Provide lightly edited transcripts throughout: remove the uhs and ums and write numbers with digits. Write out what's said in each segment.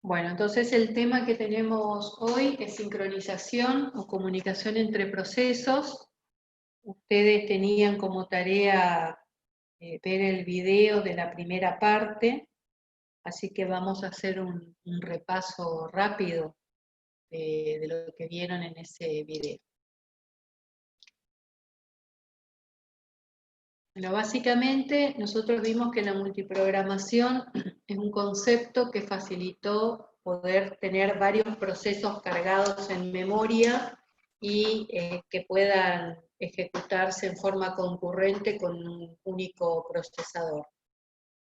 Bueno, entonces el tema que tenemos hoy es sincronización o comunicación entre procesos. Ustedes tenían como tarea ver el video de la primera parte, así que vamos a hacer un repaso rápido de lo que vieron en ese video. Bueno, básicamente nosotros vimos que la multiprogramación es un concepto que facilitó poder tener varios procesos cargados en memoria y que puedan ejecutarse en forma concurrente con un único procesador.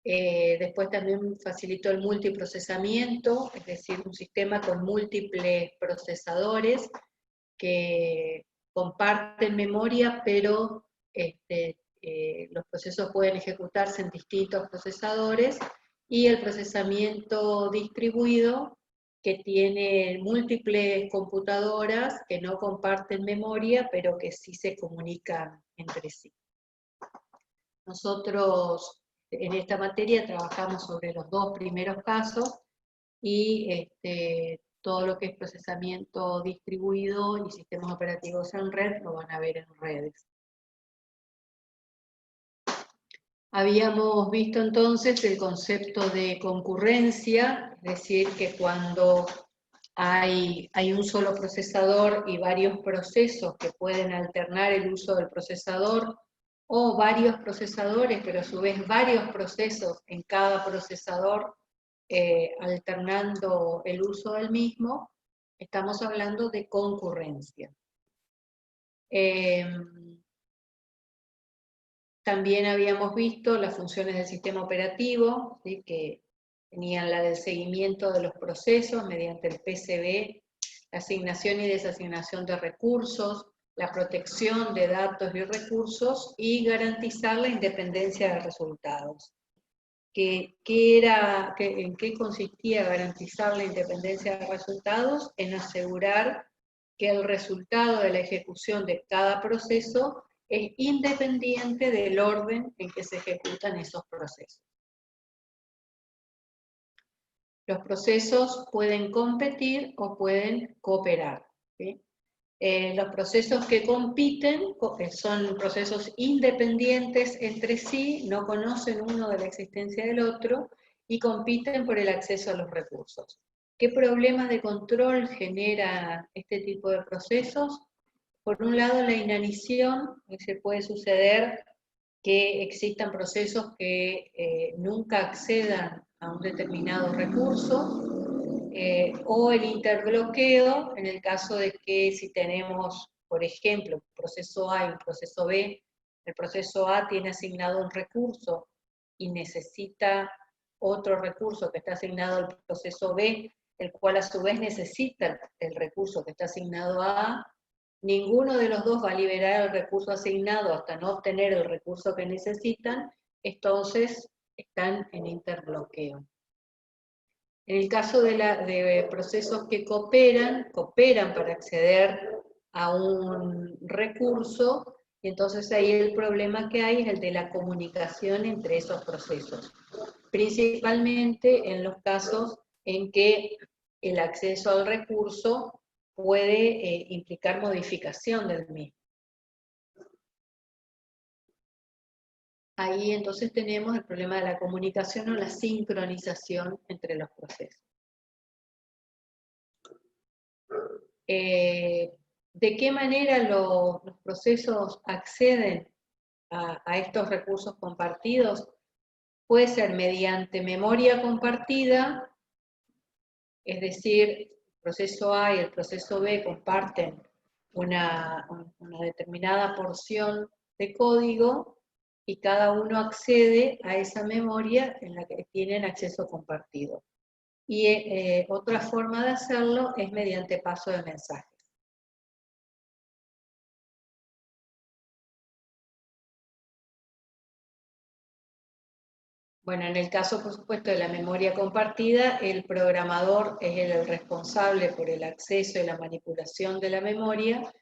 Después también facilitó el multiprocesamiento, es decir, un sistema con múltiples procesadores que comparten memoria, pero los procesos pueden ejecutarse en distintos procesadores, y el procesamiento distribuido, que tiene múltiples computadoras que no comparten memoria, pero que sí se comunican entre sí. Nosotros en esta materia trabajamos sobre los dos primeros casos, y todo lo que es procesamiento distribuido y sistemas operativos en red lo van a ver en redes. Habíamos visto entonces el concepto de concurrencia, es decir, que cuando hay un solo procesador y varios procesos que pueden alternar el uso del procesador, o varios procesadores, pero a su vez varios procesos en cada procesador, alternando el uso del mismo, estamos hablando de concurrencia. También habíamos visto las funciones del sistema operativo, ¿sí?, que tenían la del seguimiento de los procesos mediante el PCB, la asignación y desasignación de recursos, la protección de datos y recursos, y garantizar la independencia de resultados. ¿En qué consistía garantizar la independencia de resultados? En asegurar que el resultado de la ejecución de cada proceso es independiente del orden en que se ejecutan esos procesos. Los procesos pueden competir o pueden cooperar, ¿sí? Los procesos que compiten son procesos independientes entre sí, no conocen uno de la existencia del otro y compiten por el acceso a los recursos. ¿Qué problemas de control genera este tipo de procesos? Por un lado, la inanición. Se puede suceder que existan procesos que nunca accedan a un determinado recurso, o el interbloqueo, en el caso de que si tenemos, por ejemplo, un proceso A y un proceso B, el proceso A tiene asignado un recurso y necesita otro recurso que está asignado al proceso B, el cual a su vez necesita el recurso que está asignado a A. Ninguno de los dos va a liberar el recurso asignado hasta no obtener el recurso que necesitan, entonces están en interbloqueo. En el caso de procesos que cooperan para acceder a un recurso, y entonces ahí el problema que hay es el de la comunicación entre esos procesos, principalmente en los casos en que el acceso al recurso puede implicar modificación del mismo. Ahí entonces tenemos el problema de la comunicación o la sincronización entre los procesos. ¿De qué manera los procesos acceden a estos recursos compartidos? Puede ser mediante memoria compartida, es decir, el proceso A y el proceso B comparten una determinada porción de código y cada uno accede a esa memoria en la que tienen acceso compartido. Y otra forma de hacerlo es mediante paso de mensajes. Bueno, en el caso, por supuesto, de la memoria compartida, el programador es el responsable por el acceso y la manipulación de la memoria,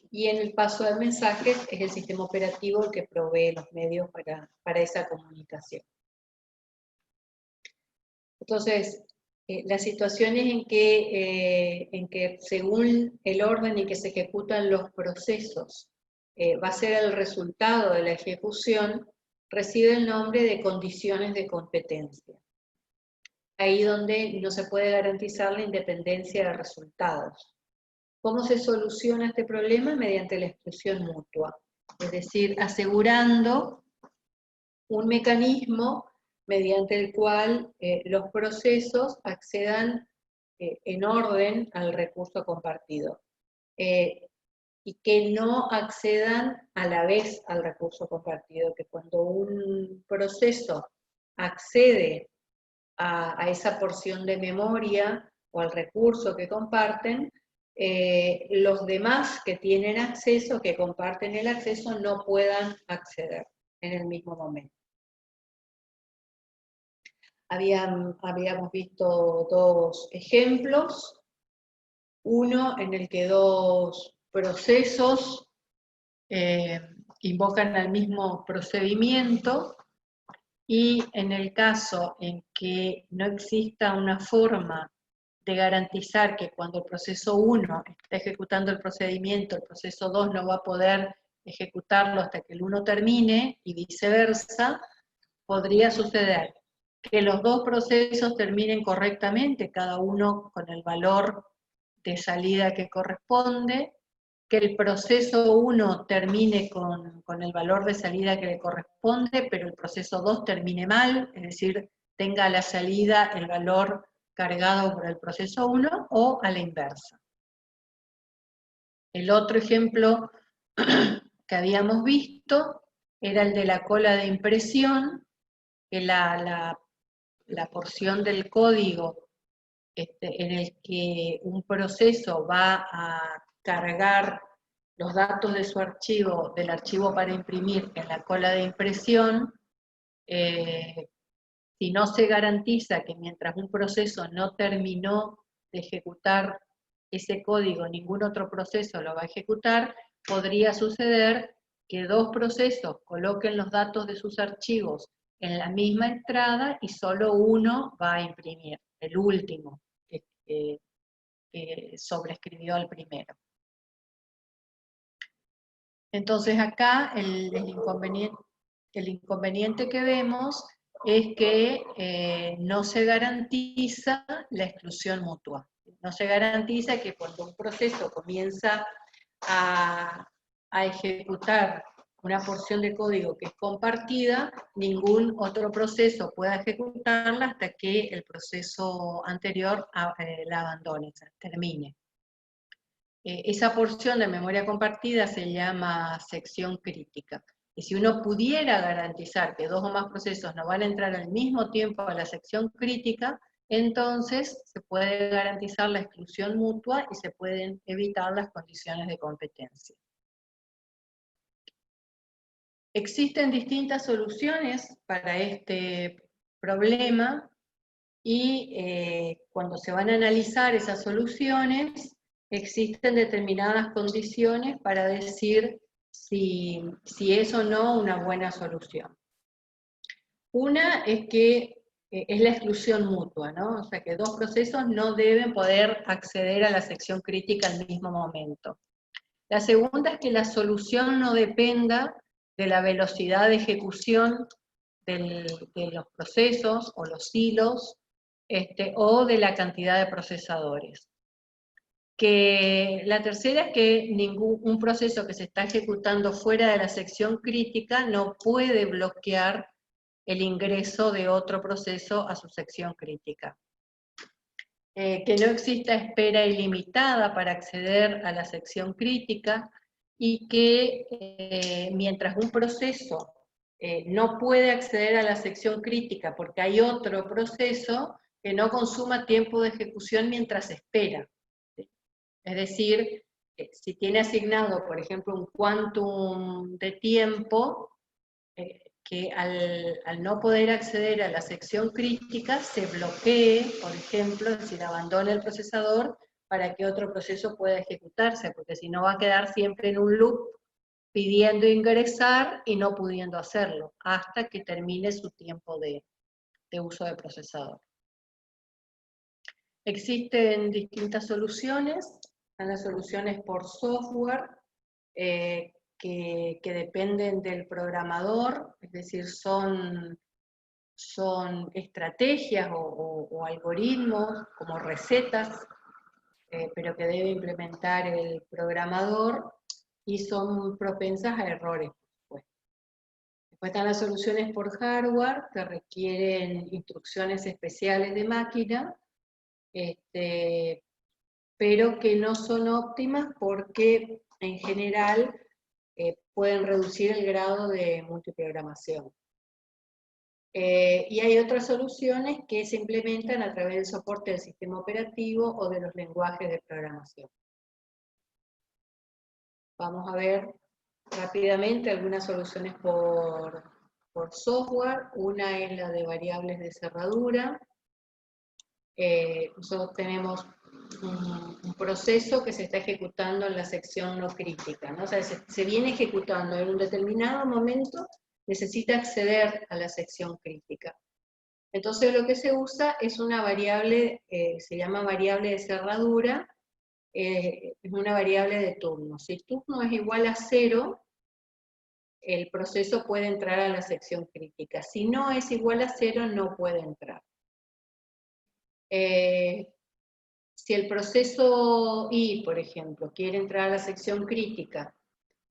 y en el paso de mensajes es el sistema operativo el que provee los medios para esa comunicación. Entonces, Las situaciones en que según el orden en que se ejecutan los procesos va a ser el resultado de la ejecución, recibe el nombre de condiciones de competencia. Ahí donde no se puede garantizar la independencia de resultados. ¿Cómo se soluciona este problema? Mediante la exclusión mutua, es decir, asegurando un mecanismo mediante el cual los procesos accedan en orden al recurso compartido y que no accedan a la vez al recurso compartido, que cuando un proceso accede a esa porción de memoria o al recurso que comparten, los demás que tienen acceso, que comparten el acceso, no puedan acceder en el mismo momento. Habíamos visto dos ejemplos, uno en el que dos procesos invocan al mismo procedimiento, y en el caso en que no exista una forma de garantizar que cuando el proceso 1 está ejecutando el procedimiento, el proceso 2 no va a poder ejecutarlo hasta que el 1 termine, y viceversa, podría suceder que los dos procesos terminen correctamente, cada uno con el valor de salida que corresponde, que el proceso 1 termine con el valor de salida que le corresponde, pero el proceso 2 termine mal, es decir, tenga a la salida el valor cargado por el proceso 1, o a la inversa. El otro ejemplo que habíamos visto era el de la cola de impresión, que la porción del código en el que un proceso va a cargar los datos de su archivo, del archivo para imprimir en la cola de impresión, si no se garantiza que mientras un proceso no terminó de ejecutar ese código, ningún otro proceso lo va a ejecutar, podría suceder que dos procesos coloquen los datos de sus archivos en la misma entrada y solo uno va a imprimir, el último que sobrescribió al primero. Entonces acá el inconveniente que vemos es que no se garantiza la exclusión mutua. No se garantiza que cuando un proceso comienza a ejecutar una porción de código que es compartida, ningún otro proceso pueda ejecutarla hasta que el proceso anterior la abandone, o sea, termine. Esa porción de memoria compartida se llama sección crítica. Y si uno pudiera garantizar que dos o más procesos no van a entrar al mismo tiempo a la sección crítica, entonces se puede garantizar la exclusión mutua y se pueden evitar las condiciones de competencia. Existen distintas soluciones para este problema y cuando se van a analizar esas soluciones, existen determinadas condiciones para decir si es o no una buena solución. Una es que es la exclusión mutua, ¿no? O sea, que dos procesos no deben poder acceder a la sección crítica al mismo momento. La segunda es que la solución no dependa de la velocidad de ejecución de los procesos o los hilos, o de la cantidad de procesadores. Que la tercera es que un proceso que se está ejecutando fuera de la sección crítica no puede bloquear el ingreso de otro proceso a su sección crítica. Que no exista espera ilimitada para acceder a la sección crítica, y que mientras un proceso no puede acceder a la sección crítica porque hay otro proceso, que no consuma tiempo de ejecución mientras espera. Es decir, si tiene asignado, por ejemplo, un quantum de tiempo, que al no poder acceder a la sección crítica se bloquee, por ejemplo, es decir, abandone el procesador para que otro proceso pueda ejecutarse, porque si no va a quedar siempre en un loop pidiendo ingresar y no pudiendo hacerlo, hasta que termine su tiempo de uso de procesador. Existen distintas soluciones, están las soluciones por software, que dependen del programador, es decir, son estrategias o algoritmos, como recetas, pero que debe implementar el programador, y son propensas a errores, por supuesto. Después están las soluciones por hardware, que requieren instrucciones especiales de máquina, pero que no son óptimas porque en general pueden reducir el grado de multiprogramación. Y hay otras soluciones que se implementan a través del soporte del sistema operativo o de los lenguajes de programación. Vamos a ver rápidamente algunas soluciones por software. Una es la de variables de cerradura. Nosotros tenemos un proceso que se está ejecutando en la sección no crítica, ¿no? O sea, se viene ejecutando en un determinado momento, necesita acceder a la sección crítica. Entonces lo que se usa es una variable, se llama variable de cerradura, es una variable de turno. Si el turno es igual a 0, el proceso puede entrar a la sección crítica. Si no es igual a 0, no puede entrar. Si el proceso I, por ejemplo, quiere entrar a la sección crítica,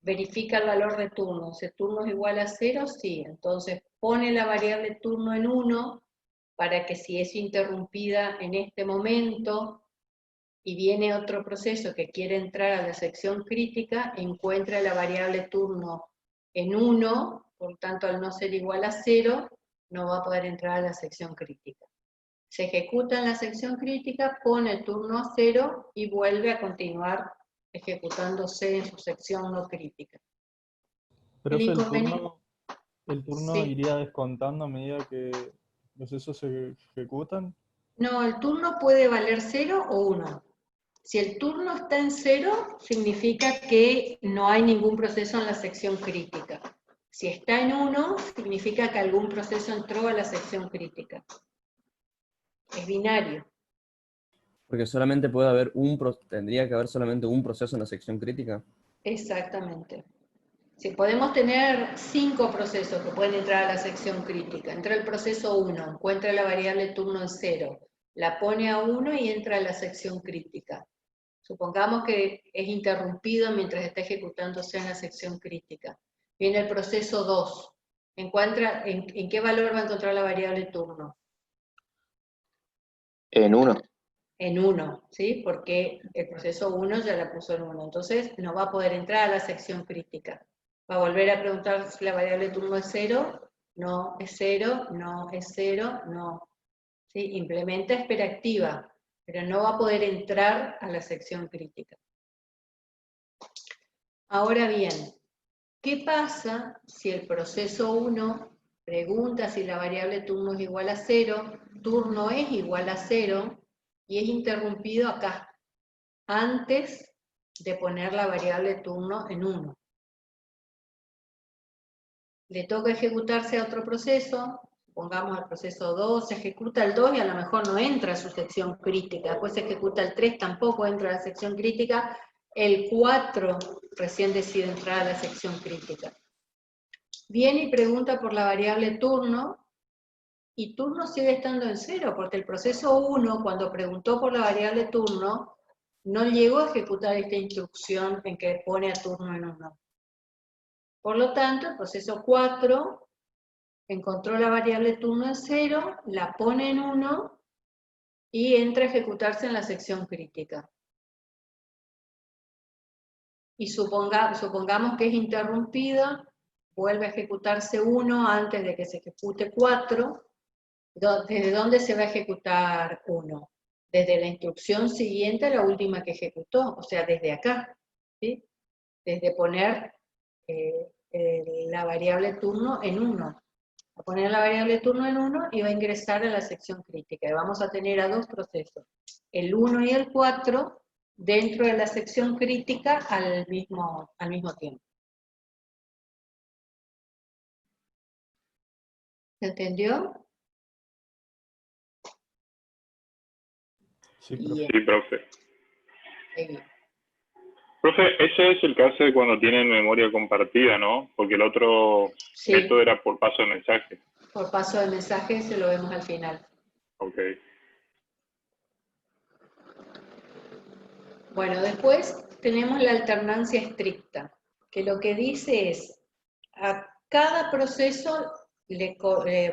verifica el valor de turno. Si el turno es igual a 0, sí. Entonces pone la variable turno en 1 para que si es interrumpida en este momento y viene otro proceso que quiere entrar a la sección crítica, encuentra la variable turno en 1, por tanto al no ser igual a 0, no va a poder entrar a la sección crítica. Se ejecuta en la sección crítica, pone el turno a 0 y vuelve a continuar ejecutándose en su sección no crítica. El Profe, inconveniente, el turno sí. iría descontando a medida que los procesos se ejecutan. No, el turno puede valer 0 o 1. Si el turno está en 0, significa que no hay ningún proceso en la sección crítica. Si está en 1, significa que algún proceso entró a la sección crítica. Es binario. Porque solamente puede haber tendría que haber solamente un proceso en la sección crítica. Exactamente. Si podemos tener 5 procesos que pueden entrar a la sección crítica. Entra el proceso 1, encuentra la variable turno en 0, la pone a 1 y entra a la sección crítica. Supongamos que es interrumpido mientras está ejecutándose en la sección crítica. Viene el proceso 2. Encuentra, ¿en qué valor va a encontrar la variable turno? En 1. En 1, ¿sí? Porque el proceso 1 ya la puso en 1. Entonces no va a poder entrar a la sección crítica. Va a volver a preguntar si la variable turno es 0. No, es 0. No, es 0. No. ¿Sí? Implementa espera activa, pero no va a poder entrar a la sección crítica. Ahora bien, ¿qué pasa si el proceso 1 pregunta si la variable turno es igual a 0, turno es igual a 0 y es interrumpido acá, antes de poner la variable turno en 1? Le toca ejecutarse a otro proceso, pongamos el proceso 2, se ejecuta el 2 y a lo mejor no entra a su sección crítica, después se ejecuta el 3, tampoco entra a la sección crítica, el 4 recién decide entrar a la sección crítica. Viene y pregunta por la variable turno, y turno sigue estando en 0, porque el proceso 1, cuando preguntó por la variable turno, no llegó a ejecutar esta instrucción en que pone a turno en 1. Por lo tanto, el proceso 4 encontró la variable turno en 0, la pone en 1 y entra a ejecutarse en la sección crítica. Y supongamos que es interrumpida, vuelve a ejecutarse 1 antes de que se ejecute 4. ¿Desde dónde se va a ejecutar 1? Desde la instrucción siguiente a la última que ejecutó, o sea, desde acá, ¿sí? Desde poner la variable turno en 1. Va a poner la variable turno en 1 y va a ingresar a la sección crítica. Y vamos a tener a dos procesos, el 1 y el 4, dentro de la sección crítica al mismo tiempo. ¿Se entendió? Sí, Bien, profe. Sí, profe. muy bien. Profe, ese es el caso de cuando tienen memoria compartida, ¿no? Porque el otro Sí, método era por paso de mensaje. por paso de mensaje se lo vemos al final. Ok. Bueno, después tenemos la alternancia estricta, que lo que dice es, a cada proceso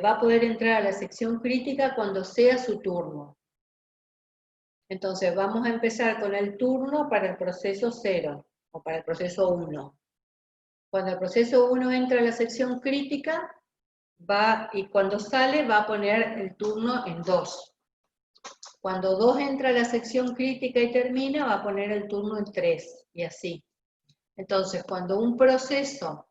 va a poder entrar a la sección crítica cuando sea su turno. Entonces vamos a empezar con el turno para el proceso 0 o para el proceso 1. Cuando el proceso 1 entra a la sección crítica, y cuando sale va a poner el turno en 2. Cuando 2 entra a la sección crítica y termina, va a poner el turno en 3, y así. Entonces, cuando un proceso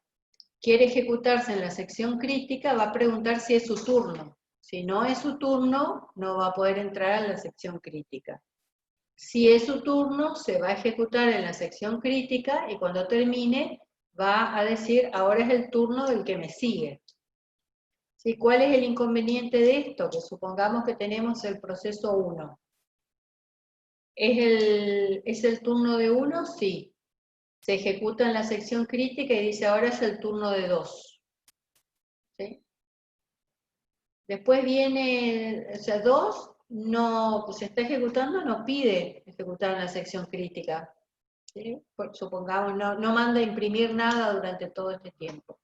quiere ejecutarse en la sección crítica, va a preguntar si es su turno. Si no es su turno, no va a poder entrar a la sección crítica. Si es su turno, se va a ejecutar en la sección crítica y cuando termine va a decir, ahora es el turno del que me sigue. ¿Sí? ¿Cuál es el inconveniente de esto? Que supongamos que tenemos el proceso 1. ¿Es el turno de 1? Sí. Se ejecuta en la sección crítica y dice, ahora es el turno de 2. ¿Sí? Después viene, o sea, 2 no, se está ejecutando, no pide ejecutar en la sección crítica. ¿Sí? Supongamos, no manda a imprimir nada durante todo este tiempo.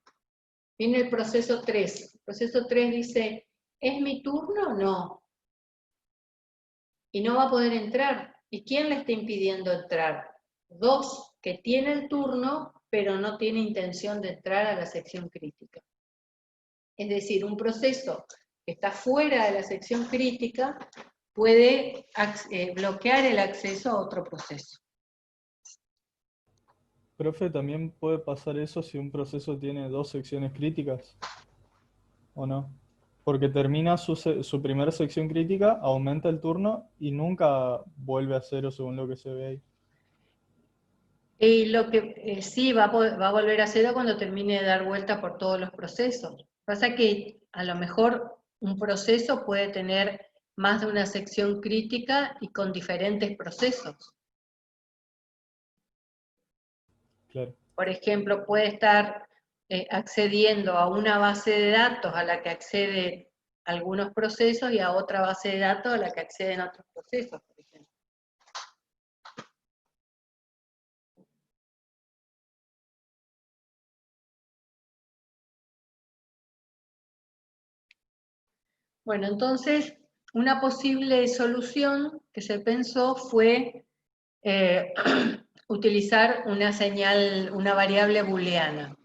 Viene el proceso 3. El proceso 3 dice, ¿es mi turno? No. Y no va a poder entrar. ¿Y quién le está impidiendo entrar? 2, que tiene el turno, pero no tiene intención de entrar a la sección crítica. Es decir, un proceso que está fuera de la sección crítica puede bloquear el acceso a otro proceso. Profe, ¿también puede pasar eso si un proceso tiene 2 secciones críticas? ¿O no? Porque termina su primera sección crítica, aumenta el turno y nunca vuelve a cero según lo que se ve ahí. Y lo que sí va a volver a cero cuando termine de dar vuelta por todos los procesos. Pasa que a lo mejor un proceso puede tener más de una sección crítica y con diferentes procesos. Claro. Por ejemplo, puede estar accediendo a una base de datos a la que acceden algunos procesos y a otra base de datos a la que acceden otros procesos, por ejemplo. Bueno, entonces, una posible solución que se pensó fue utilizar una señal, una variable booleana.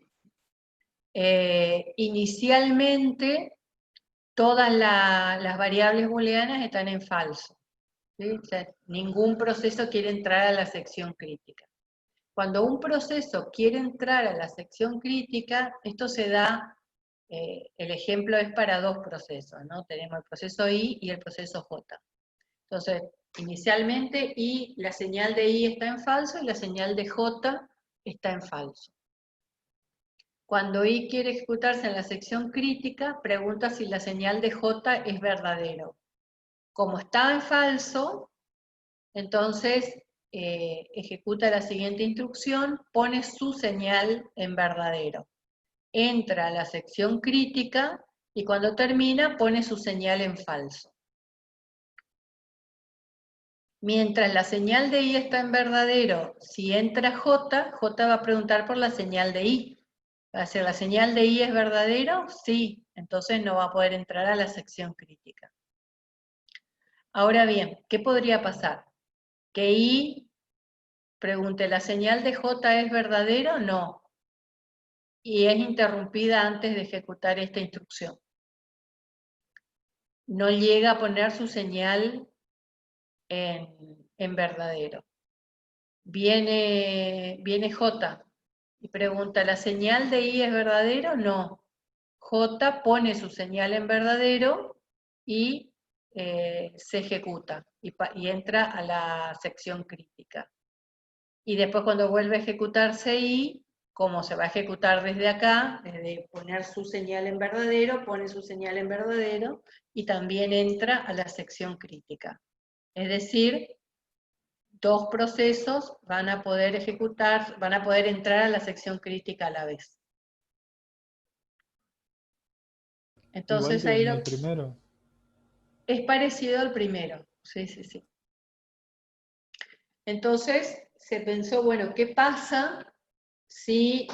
Inicialmente, todas las variables booleanas están en falso. ¿Sí? O sea, ningún proceso quiere entrar a la sección crítica. Cuando un proceso quiere entrar a la sección crítica, esto se da, el ejemplo es para 2 procesos, ¿no? Tenemos el proceso I y el proceso J. Entonces, inicialmente I, la señal de I está en falso y la señal de J está en falso. Cuando I quiere ejecutarse en la sección crítica, pregunta si la señal de J es verdadero. Como está en falso, entonces ejecuta la siguiente instrucción, pone su señal en verdadero. Entra a la sección crítica y cuando termina pone su señal en falso. Mientras la señal de I está en verdadero, si entra J, J va a preguntar por la señal de I. Va a decir, ¿la señal de I es verdadero? Sí, entonces no va a poder entrar a la sección crítica. Ahora bien, ¿qué podría pasar? Que I pregunte, ¿la señal de J es verdadero? No. Y es interrumpida antes de ejecutar esta instrucción. No llega a poner su señal en verdadero. Viene J y pregunta, ¿la señal de I es verdadero? No. J pone su señal en verdadero y se ejecuta y entra a la sección crítica. Y después cuando vuelve a ejecutarse I, como se va a ejecutar desde acá, desde poner su señal en verdadero, pone su señal en verdadero y también entra a la sección crítica. Es decir, dos procesos van a poder ejecutar, van a poder entrar a la sección crítica a la vez. Entonces Igual que ahí en el primero. es parecido al primero, sí, sí, sí. Entonces se pensó, bueno, ¿qué pasa si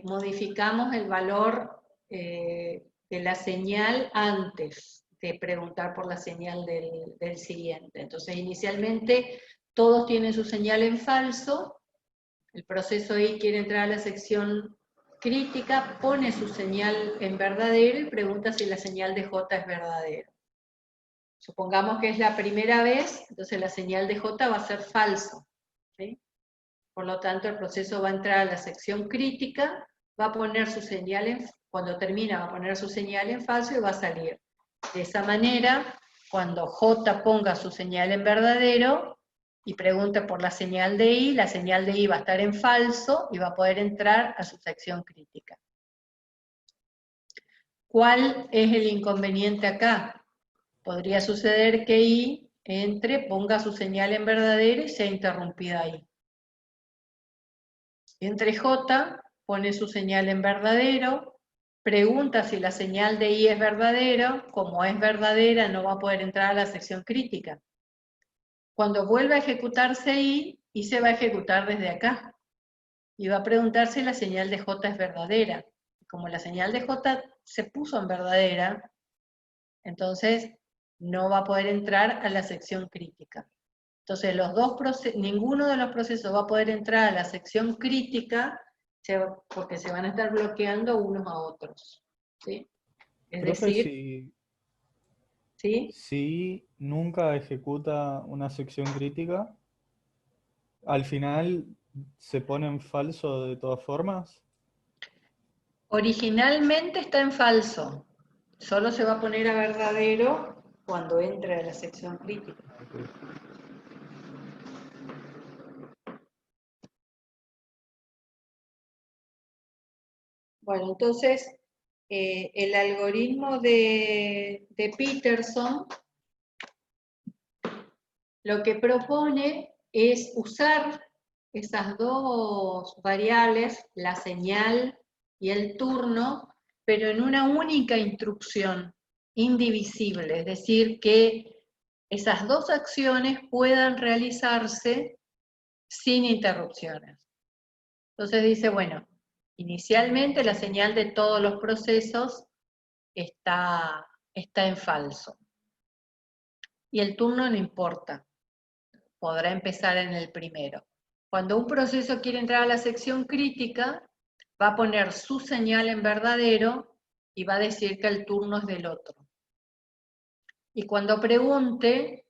modificamos el valor de la señal antes de preguntar por la señal del siguiente? Entonces inicialmente todos tienen su señal en falso, el proceso I quiere entrar a la sección crítica, pone su señal en verdadero y pregunta si la señal de J es verdadera. Supongamos que es la primera vez, entonces la señal de J va a ser falso, ¿sí? Por lo tanto, el proceso va a entrar a la sección crítica, va a poner su señal cuando termina va a poner su señal en falso y va a salir. De esa manera, cuando J ponga su señal en verdadero y pregunte por la señal de I va a estar en falso y va a poder entrar a su sección crítica. ¿Cuál es el inconveniente acá? Podría suceder que I entre, ponga su señal en verdadero y sea interrumpida ahí. Entre J, pone su señal en verdadero, pregunta si la señal de I es verdadera, como es verdadera no va a poder entrar a la sección crítica. Cuando vuelva a ejecutarse I se va a ejecutar desde acá. Y va a preguntar si la señal de J es verdadera. Como la señal de J se puso en verdadera, entonces no va a poder entrar a la sección crítica. Entonces ninguno de los procesos va a poder entrar a la sección crítica porque se van a estar bloqueando unos a otros, ¿sí? Es Profe, decir, ¿sí? si nunca ejecuta una sección crítica, al final se pone en falso de todas formas. Originalmente está en falso, solo se va a poner a verdadero cuando entre a la sección crítica. Bueno, entonces, el algoritmo de Peterson lo que propone es usar esas dos variables, la señal y el turno, pero en una única instrucción, indivisible, es decir, que esas dos acciones puedan realizarse sin interrupciones. Entonces dice, bueno, inicialmente la señal de todos los procesos está en falso. Y el turno no importa, podrá empezar en el primero. Cuando un proceso quiere entrar a la sección crítica, va a poner su señal en verdadero y va a decir que el turno es del otro. Y cuando pregunte,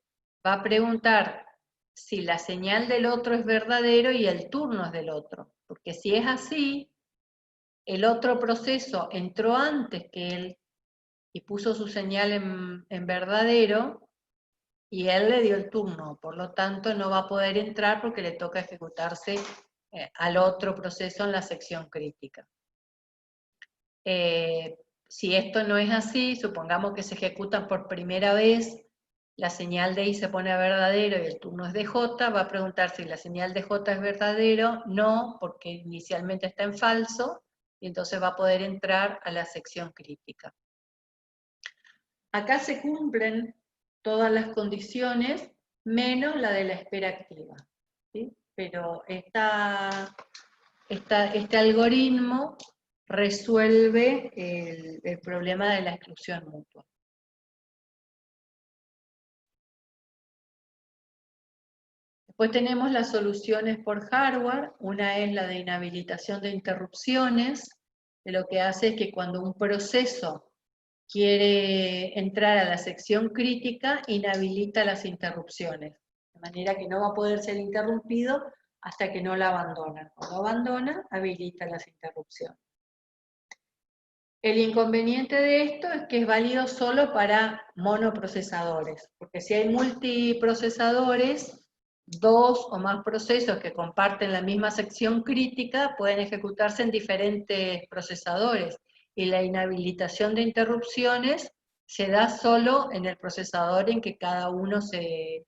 va a preguntar si la señal del otro es verdadero y el turno es del otro. Porque si es así, el otro proceso entró antes que él y puso su señal en verdadero, y él le dio el turno, por lo tanto no va a poder entrar porque le toca ejecutarse al otro proceso en la sección crítica. Si esto no es así, supongamos que se ejecutan por primera vez, la señal de I se pone a verdadero y el turno es de J, va a preguntar si la señal de J es verdadero, no, porque inicialmente está en falso, y entonces va a poder entrar a la sección crítica. Acá se cumplen todas las condiciones, menos la de la espera activa, ¿sí? Pero este algoritmo resuelve el problema de la exclusión mutua. Después tenemos las soluciones por hardware. Una es la de inhabilitación de interrupciones, que lo que hace es que cuando un proceso quiere entrar a la sección crítica, inhabilita las interrupciones, de manera que no va a poder ser interrumpido hasta que no la abandona. Cuando abandona, habilita las interrupciones. El inconveniente de esto es que es válido solo para monoprocesadores, porque si hay multiprocesadores, dos o más procesos que comparten la misma sección crítica pueden ejecutarse en diferentes procesadores, y la inhabilitación de interrupciones se da solo en el procesador en que cada uno se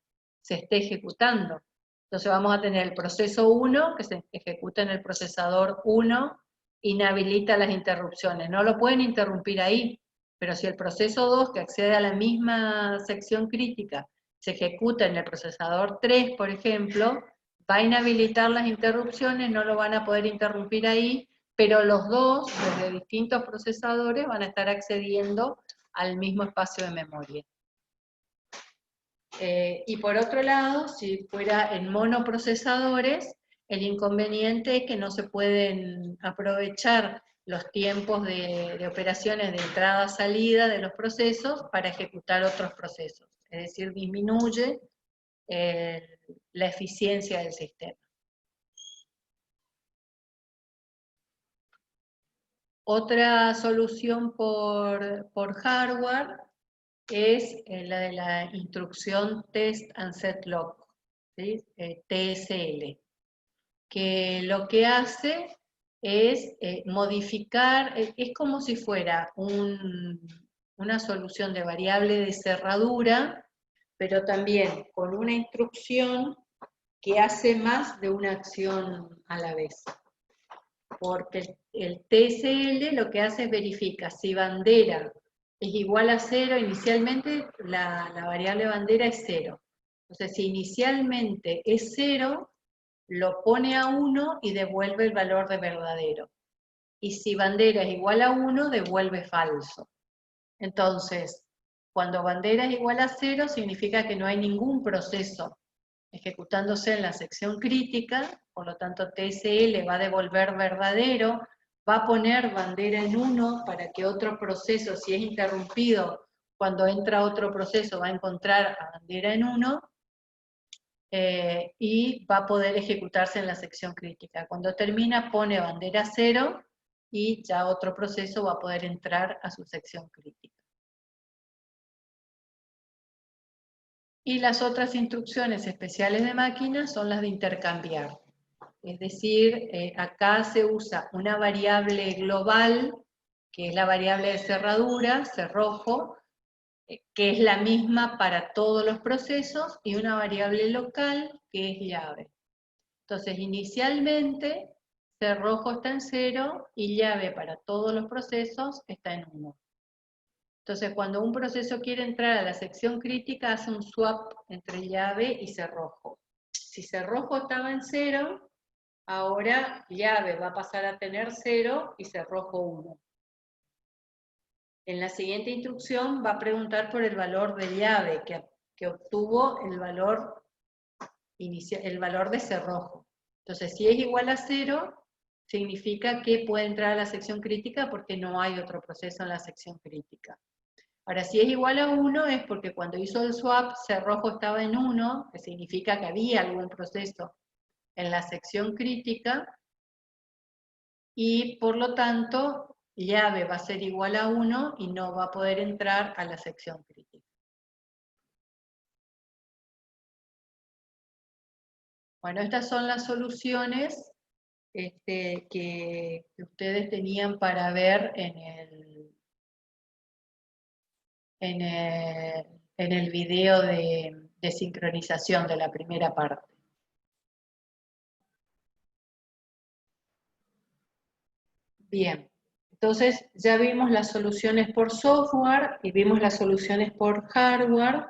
se esté ejecutando. Entonces vamos a tener el proceso 1, que se ejecuta en el procesador 1, inhabilita las interrupciones. No lo pueden interrumpir ahí, pero si el proceso 2, que accede a la misma sección crítica, se ejecuta en el procesador 3, por ejemplo, va a inhabilitar las interrupciones, no lo van a poder interrumpir ahí, pero los dos, desde distintos procesadores, van a estar accediendo al mismo espacio de memoria. Y por otro lado, si fuera en monoprocesadores, el inconveniente es que no se pueden aprovechar los tiempos de operaciones de entrada-salida de los procesos para ejecutar otros procesos. Es decir, disminuye la eficiencia del sistema. Otra solución por hardware es la de la instrucción Test and Set Lock, ¿sí? TSL, que lo que hace es modificar, es como si fuera una solución de variable de cerradura, pero también con una instrucción que hace más de una acción a la vez. Porque el TSL lo que hace es verifica si bandera es igual a 0, inicialmente la variable bandera es 0. Entonces, si inicialmente es 0, lo pone a 1 y devuelve el valor de verdadero. Y si bandera es igual a 1, devuelve falso. Entonces, cuando bandera es igual a 0, significa que no hay ningún proceso ejecutándose en la sección crítica, por lo tanto TSL va a devolver verdadero, va a poner bandera en 1 para que otro proceso, si es interrumpido, cuando entra otro proceso va a encontrar a bandera en 1, y va a poder ejecutarse en la sección crítica. Cuando termina pone bandera 0 y ya otro proceso va a poder entrar a su sección crítica. Y las otras instrucciones especiales de máquina son las de intercambiar. Es decir, acá se usa una variable global, que es la variable de cerradura, cerrojo, que es la misma para todos los procesos, y una variable local, que es llave. Entonces, inicialmente, cerrojo está en 0 y llave para todos los procesos está en 1. Entonces, cuando un proceso quiere entrar a la sección crítica, hace un swap entre llave y cerrojo. Si cerrojo estaba en 0, ahora llave va a pasar a tener 0 y cerrojo 1. En la siguiente instrucción va a preguntar por el valor de llave, que obtuvo el valor de cerrojo. Entonces, si es igual a 0, significa que puede entrar a la sección crítica porque no hay otro proceso en la sección crítica. Ahora, si es igual a 1 es porque cuando hizo el swap, cerrojo estaba en 1, que significa que había algún proceso en la sección crítica, y por lo tanto, llave va a ser igual a 1 y no va a poder entrar a la sección crítica. Bueno, estas son las soluciones que ustedes tenían para ver en el video de sincronización de la primera parte. Bien, entonces ya vimos las soluciones por software y vimos las soluciones por hardware,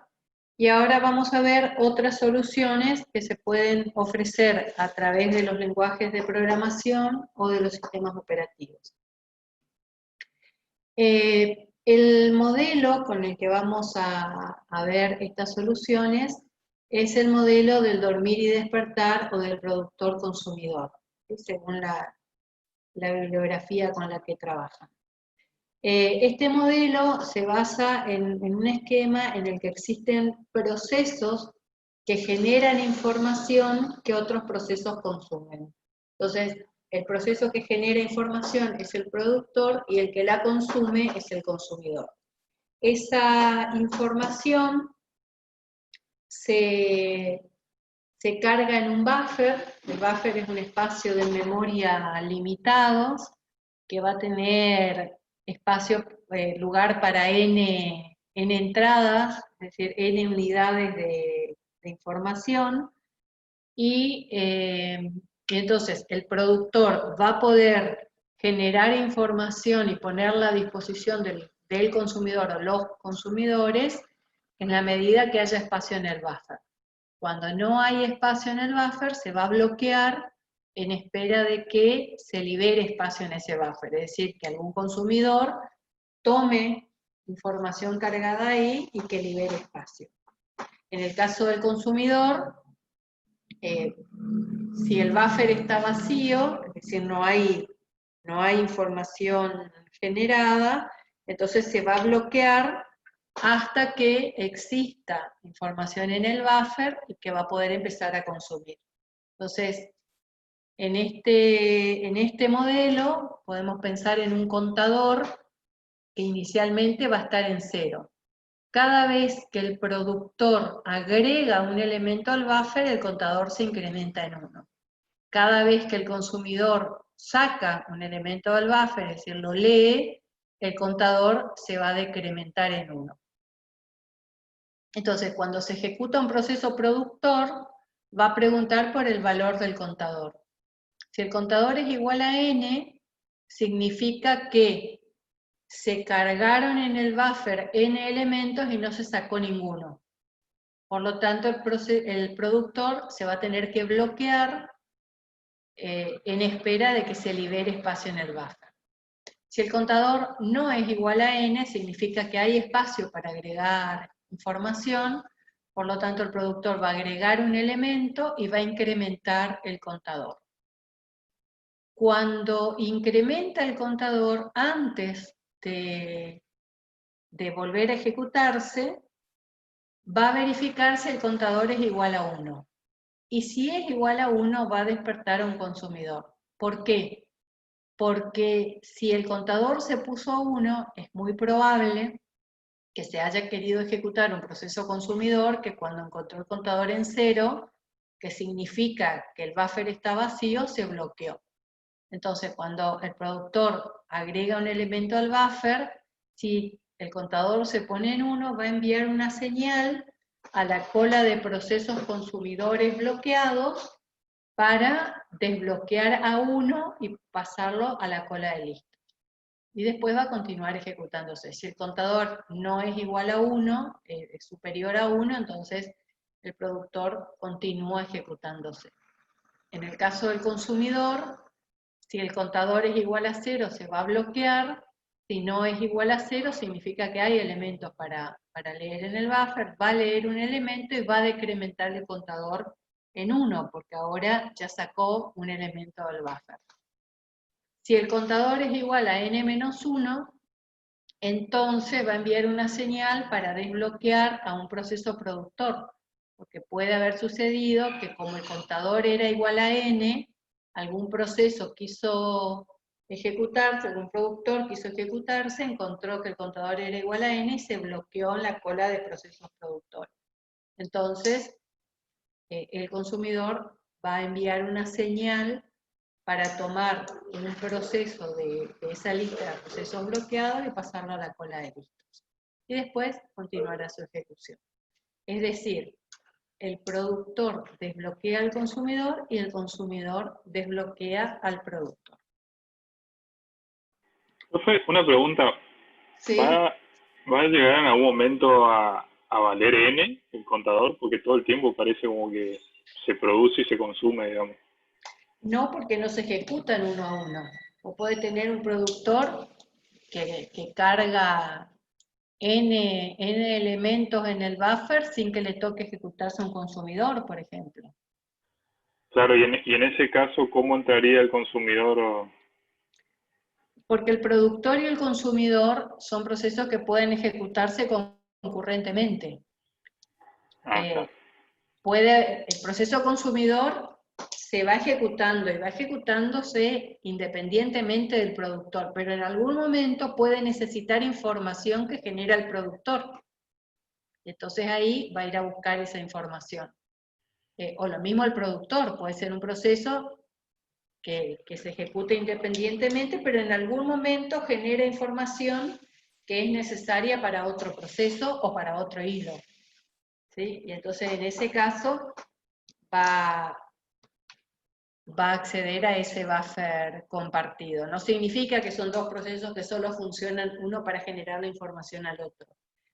y ahora vamos a ver otras soluciones que se pueden ofrecer a través de los lenguajes de programación o de los sistemas operativos. El modelo con el que vamos a ver estas soluciones es el modelo del dormir y despertar o del productor-consumidor, según la bibliografía con la que trabajan. Este modelo se basa en un esquema en el que existen procesos que generan información que otros procesos consumen. Entonces, el proceso que genera información es el productor y el que la consume es el consumidor. Esa información se carga en un buffer. El buffer es un espacio de memoria limitados que va a tener lugar para n entradas, es decir, n unidades de de información, y entonces el productor va a poder generar información y ponerla a disposición del consumidor o los consumidores en la medida que haya espacio en el buffer. Cuando no hay espacio en el buffer, se va a bloquear en espera de que se libere espacio en ese buffer, es decir, que algún consumidor tome información cargada ahí y que libere espacio. En el caso del consumidor, si el buffer está vacío, es decir, no hay información generada, entonces se va a bloquear hasta que exista información en el buffer y que va a poder empezar a consumir. Entonces, en este modelo podemos pensar en un contador que inicialmente va a estar en 0. Cada vez que el productor agrega un elemento al buffer, el contador se incrementa en 1. Cada vez que el consumidor saca un elemento del buffer, es decir, lo lee, el contador se va a decrementar en 1. Entonces, cuando se ejecuta un proceso productor, va a preguntar por el valor del contador. Si el contador es igual a n, significa que se cargaron en el buffer n elementos y no se sacó ninguno. Por lo tanto, el productor se va a tener que bloquear en espera de que se libere espacio en el buffer. Si el contador no es igual a n, significa que hay espacio para agregar información, por lo tanto el productor va a agregar un elemento y va a incrementar el contador. Cuando incrementa el contador antes de volver a ejecutarse, va a verificar si el contador es igual a 1. Y si es igual a 1, va a despertar a un consumidor. ¿Por qué? Porque si el contador se puso a 1, es muy probable que se haya querido ejecutar un proceso consumidor que cuando encontró el contador en 0, que significa que el buffer está vacío, se bloqueó. Entonces, cuando el productor agrega un elemento al buffer, si el contador se pone en 1, va a enviar una señal a la cola de procesos consumidores bloqueados para desbloquear a 1 y pasarlo a la cola de listas. Y después va a continuar ejecutándose. Si el contador no es igual a 1, es superior a 1, entonces el productor continúa ejecutándose. En el caso del consumidor, si el contador es igual a 0, se va a bloquear. Si no es igual a 0, significa que hay elementos para leer en el buffer, va a leer un elemento y va a decrementar el contador en 1, porque ahora ya sacó un elemento del buffer. Si el contador es igual a n-1, entonces va a enviar una señal para desbloquear a un proceso productor, porque puede haber sucedido que como el contador era igual a n, algún proceso quiso ejecutarse, algún productor quiso ejecutarse, encontró que el contador era igual a n y se bloqueó en la cola de procesos productores. Entonces, el consumidor va a enviar una señal para tomar un proceso de esa lista de procesos bloqueados y pasarlo a la cola de listos. Y después continuará su ejecución. Es decir, el productor desbloquea al consumidor y el consumidor desbloquea al productor. Profe, una pregunta. ¿Sí? ¿Va a llegar en algún momento a valer n el contador? Porque todo el tiempo parece como que se produce y se consume, digamos. No, porque no se ejecutan uno a uno. O puede tener un productor que carga N elementos en el buffer sin que le toque ejecutarse a un consumidor, por ejemplo. Claro, y en ese caso, ¿cómo entraría el consumidor? Porque el productor y el consumidor son procesos que pueden ejecutarse concurrentemente. El proceso consumidor se va ejecutando y va ejecutándose independientemente del productor, pero en algún momento puede necesitar información que genera el productor. Entonces ahí va a ir a buscar esa información. O lo mismo el productor, puede ser un proceso que se ejecute independientemente, pero en algún momento genera información que es necesaria para otro proceso o para otro hilo. ¿sí? Y entonces en ese caso va a acceder a ese buffer compartido. No significa que son dos procesos que solo funcionan uno para generar la información al otro,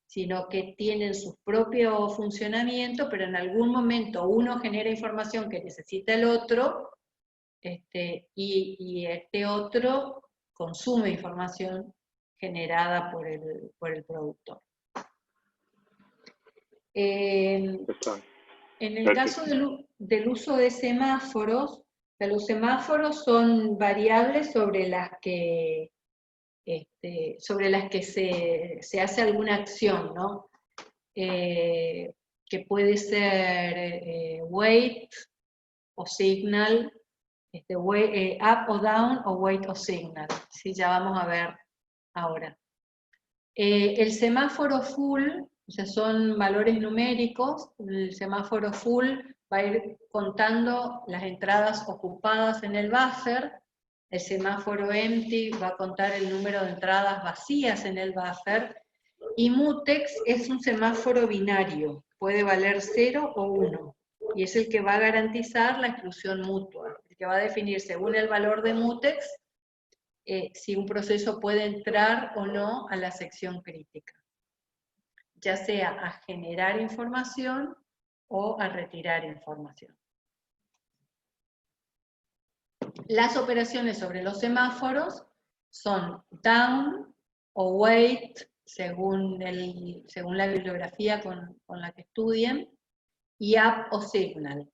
sino que tienen su propio funcionamiento, pero en algún momento uno genera información que necesita el otro, y este otro consume información generada por el productor. En el caso del uso de semáforos, los semáforos son variables sobre las que se hace alguna acción, ¿no? Que puede ser wait o signal, up o down o wait o signal. Sí, ya vamos a ver ahora. El semáforo full, o sea, son valores numéricos. El semáforo full va a ir contando las entradas ocupadas en el buffer. El semáforo empty va a contar el número de entradas vacías en el buffer. Y mutex es un semáforo binario, puede valer 0 o 1. Y es el que va a garantizar la exclusión mutua, el que va a definir según el valor de mutex si un proceso puede entrar o no a la sección crítica, ya sea a generar información o a retirar información. Las operaciones sobre los semáforos son down o wait, según la bibliografía con la que estudien, y up o signal.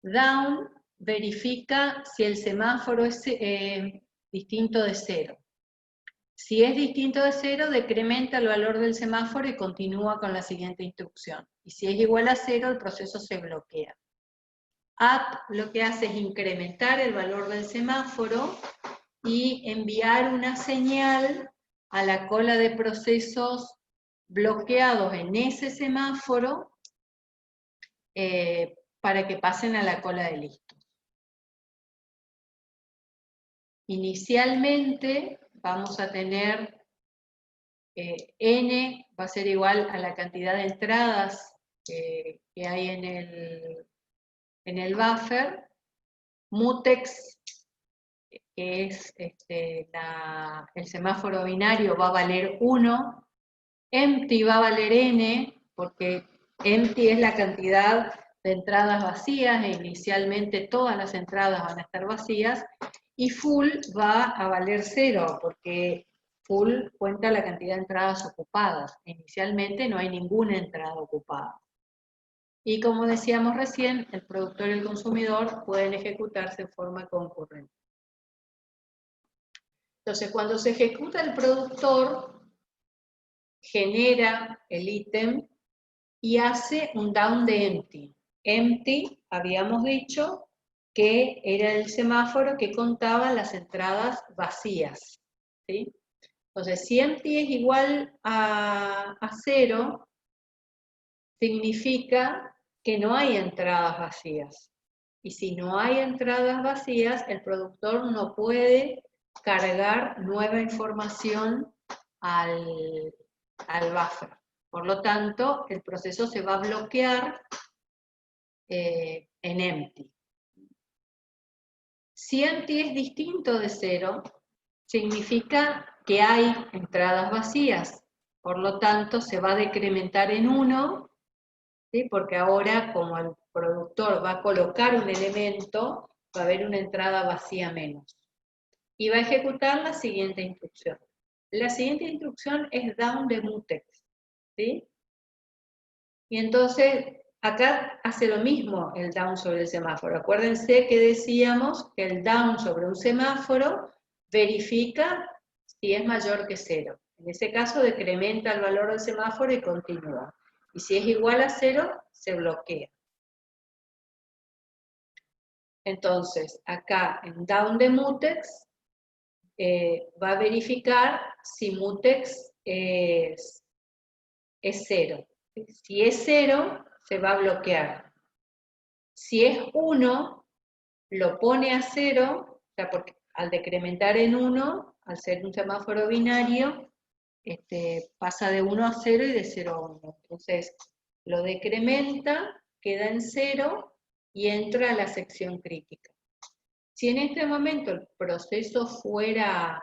Down verifica si el semáforo es distinto de 0. Si es distinto de 0, decrementa el valor del semáforo y continúa con la siguiente instrucción. Y si es igual a 0, el proceso se bloquea. Up lo que hace es incrementar el valor del semáforo y enviar una señal a la cola de procesos bloqueados en ese semáforo para que pasen a la cola de listos. Inicialmente vamos a tener n va a ser igual a la cantidad de entradas que hay en el buffer. Mutex, que es el semáforo binario, va a valer 1. Empty va a valer n, porque empty es la cantidad de entradas vacías, e inicialmente todas las entradas van a estar vacías. Y full va a valer 0, porque full cuenta la cantidad de entradas ocupadas. Inicialmente no hay ninguna entrada ocupada. Y como decíamos recién, el productor y el consumidor pueden ejecutarse en forma concurrente. Entonces, cuando se ejecuta el productor, genera el ítem y hace un down de empty. Empty, habíamos dicho, que era el semáforo que contaba las entradas vacías, ¿sí? Entonces, si empty es igual a 0, significa que no hay entradas vacías. Y si no hay entradas vacías, el productor no puede cargar nueva información al buffer. Por lo tanto, el proceso se va a bloquear en empty. Si empty es distinto de 0, significa que hay entradas vacías. Por lo tanto, se va a decrementar en 1, ¿sí? Porque ahora, como el productor va a colocar un elemento, va a haber una entrada vacía menos. Y va a ejecutar la siguiente instrucción. La siguiente instrucción es down de mutex, ¿sí? Y entonces, acá hace lo mismo el down sobre el semáforo. Acuérdense que decíamos que el down sobre un semáforo verifica si es mayor que 0. En ese caso, decrementa el valor del semáforo y continúa. Y si es igual a 0, se bloquea. Entonces, acá en down de mutex, va a verificar si mutex es 0. Si es 0, se va a bloquear. Si es 1, lo pone a 0, o sea, porque al decrementar en 1, al ser un semáforo binario, pasa de 1 a 0 y de 0 a 1. Entonces, lo decrementa, queda en 0 y entra a la sección crítica. Si en este momento el proceso fuera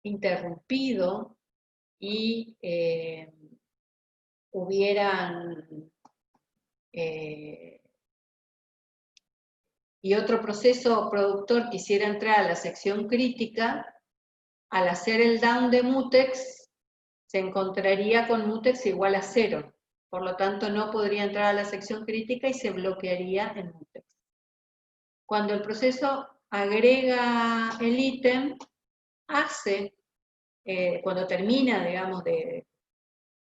interrumpido y y otro proceso productor quisiera entrar a la sección crítica, al hacer el down de mutex, se encontraría con mutex igual a 0. Por lo tanto, no podría entrar a la sección crítica y se bloquearía en mutex. Cuando el proceso agrega el ítem, cuando termina, digamos, de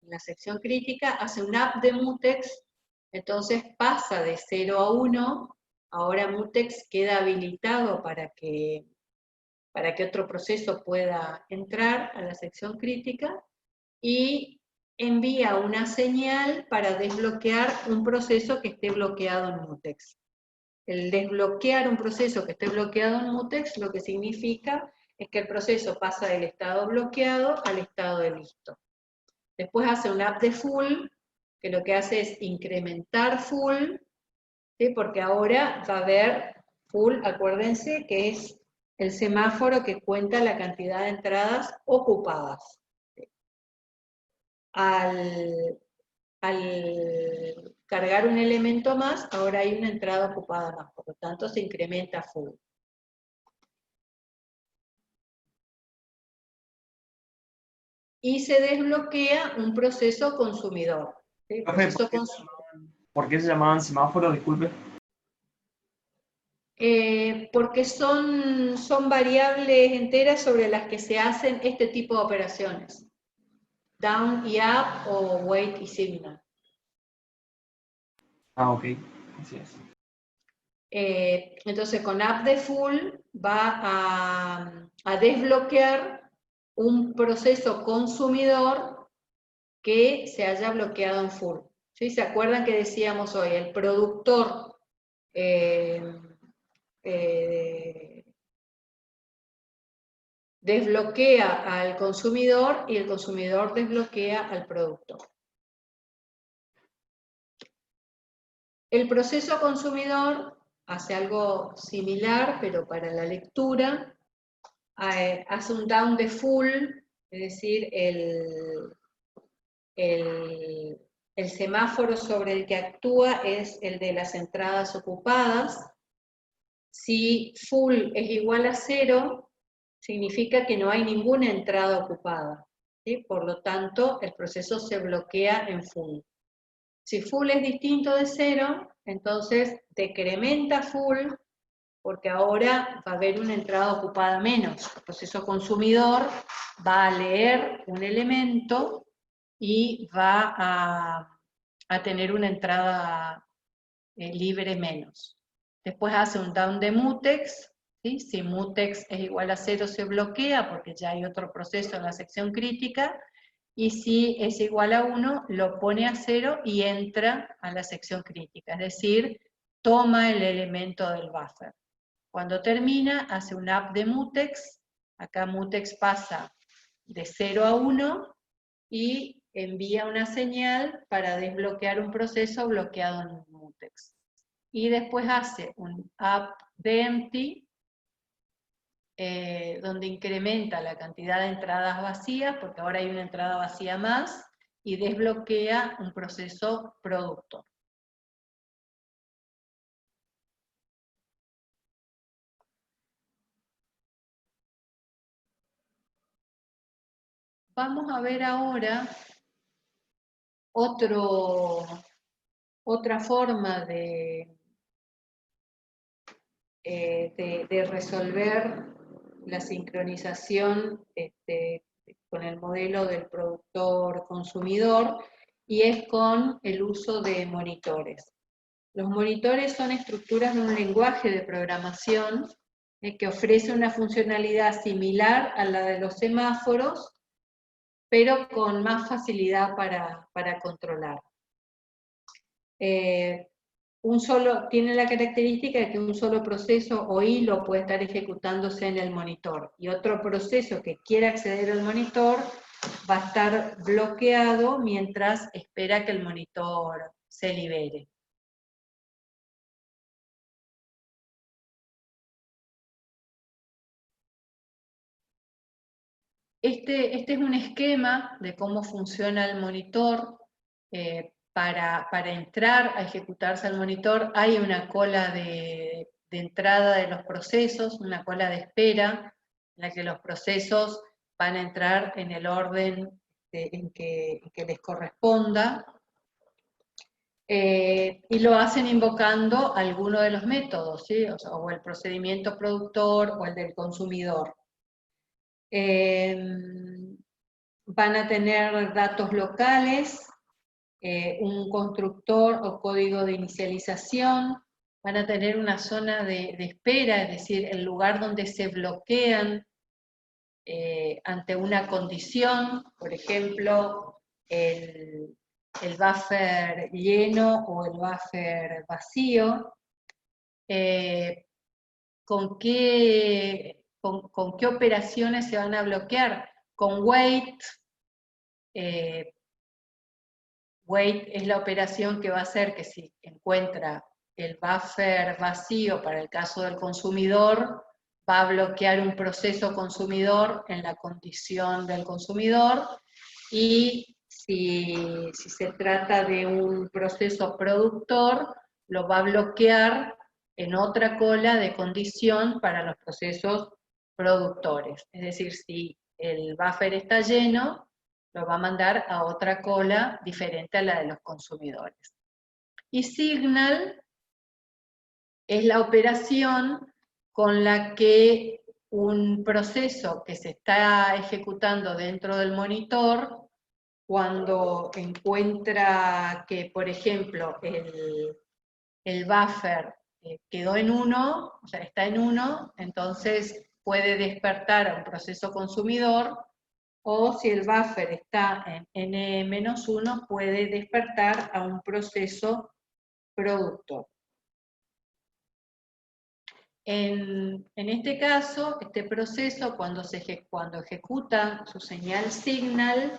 la sección crítica, hace un up de mutex, entonces pasa de 0 a 1, ahora mutex queda habilitado para que otro proceso pueda entrar a la sección crítica, y envía una señal para desbloquear un proceso que esté bloqueado en mutex. El desbloquear un proceso que esté bloqueado en mutex lo que significa es que el proceso pasa del estado bloqueado al estado de listo. Después hace un up de full, que lo que hace es incrementar full, ¿sí? Porque ahora va a haber full, acuérdense que es el semáforo que cuenta la cantidad de entradas ocupadas. Al cargar un elemento más, ahora hay una entrada ocupada más, por lo tanto se incrementa full. Y se desbloquea un proceso consumidor. ¿Sí? ¿Por qué se llamaban semáforos? Disculpe. Porque son variables enteras sobre las que se hacen este tipo de operaciones. Down y up, o wait y signal. Ah, ok. Así es. Entonces con up de full va a desbloquear un proceso consumidor que se haya bloqueado en full. ¿Sí? ¿Se acuerdan que decíamos hoy? El productor desbloquea al consumidor y el consumidor desbloquea al productor. El proceso consumidor hace algo similar, pero para la lectura, hace un down de full, es decir, el semáforo sobre el que actúa es el de las entradas ocupadas. Si full es igual a 0, significa que no hay ninguna entrada ocupada, ¿sí? Por lo tanto, el proceso se bloquea en full. Si full es distinto de 0, entonces decrementa full, porque ahora va a haber una entrada ocupada menos. El proceso consumidor va a leer un elemento y va a tener una entrada libre menos. Después hace un down de mutex, ¿sí? Si mutex es igual a 0 se bloquea porque ya hay otro proceso en la sección crítica, y si es igual a 1 lo pone a 0 y entra a la sección crítica, es decir, toma el elemento del buffer. Cuando termina, hace un up de mutex, acá mutex pasa de 0 a 1 y envía una señal para desbloquear un proceso bloqueado en mutex. Y después hace un up de empty, donde incrementa la cantidad de entradas vacías, porque ahora hay una entrada vacía más, y desbloquea un proceso productor. Vamos a ver ahora otra forma de resolver la sincronización con el modelo del productor-consumidor, y es con el uso de monitores. Los monitores son estructuras de un lenguaje de programación que ofrece una funcionalidad similar a la de los semáforos, pero con más facilidad para controlar. Tiene la característica de que un solo proceso o hilo puede estar ejecutándose en el monitor, y otro proceso que quiera acceder al monitor va a estar bloqueado mientras espera que el monitor se libere. Este es un esquema de cómo funciona el monitor. Para entrar a ejecutarse el monitor hay una cola de entrada de los procesos, una cola de espera, en la que los procesos van a entrar en el orden en que les corresponda, y lo hacen invocando alguno de los métodos, ¿sí? O el procedimiento productor o el del consumidor. Van a tener datos locales, un constructor o código de inicialización, van a tener una zona de espera, es decir, el lugar donde se bloquean ante una condición, por ejemplo, el buffer lleno o el buffer vacío. ¿Con qué operaciones se van a bloquear? Con wait. Wait es la operación que va a hacer que si encuentra el buffer vacío para el caso del consumidor, va a bloquear un proceso consumidor en la condición del consumidor, y si se trata de un proceso productor, lo va a bloquear en otra cola de condición para los procesos productores. Es decir, si el buffer está lleno, lo va a mandar a otra cola diferente a la de los consumidores. Y signal es la operación con la que un proceso que se está ejecutando dentro del monitor, cuando encuentra que, por ejemplo, el buffer quedó en 1, o sea, está en 1, entonces puede despertar a un proceso consumidor, o si el buffer está en n-1, puede despertar a un proceso productor. En este caso, este proceso, cuando ejecuta su señal signal,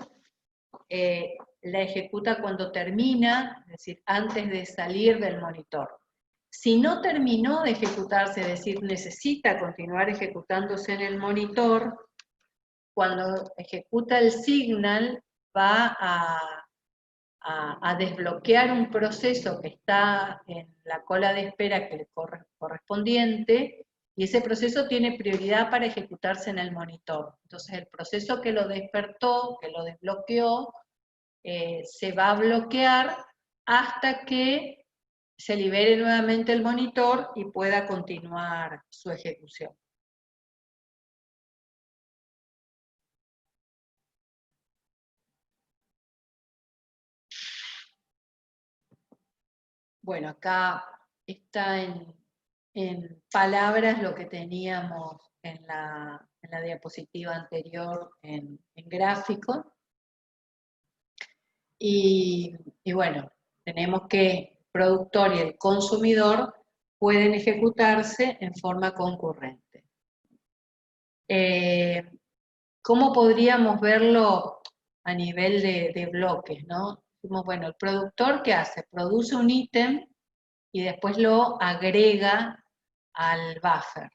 la ejecuta cuando termina, es decir, antes de salir del monitor. Si no terminó de ejecutarse, es decir, necesita continuar ejecutándose en el monitor, cuando ejecuta el signal va a desbloquear un proceso que está en la cola de espera que le correspondiente, y ese proceso tiene prioridad para ejecutarse en el monitor. Entonces el proceso que lo despertó, que lo desbloqueó, se va a bloquear hasta que se libere nuevamente el monitor y pueda continuar su ejecución. Bueno, acá está en palabras lo que teníamos en la diapositiva anterior en gráfico. Y bueno, tenemos que el productor y el consumidor pueden ejecutarse en forma concurrente. ¿Cómo podríamos verlo a nivel de bloques, no? Decimos, bueno, el productor, ¿qué hace? Produce un ítem y después lo agrega al buffer.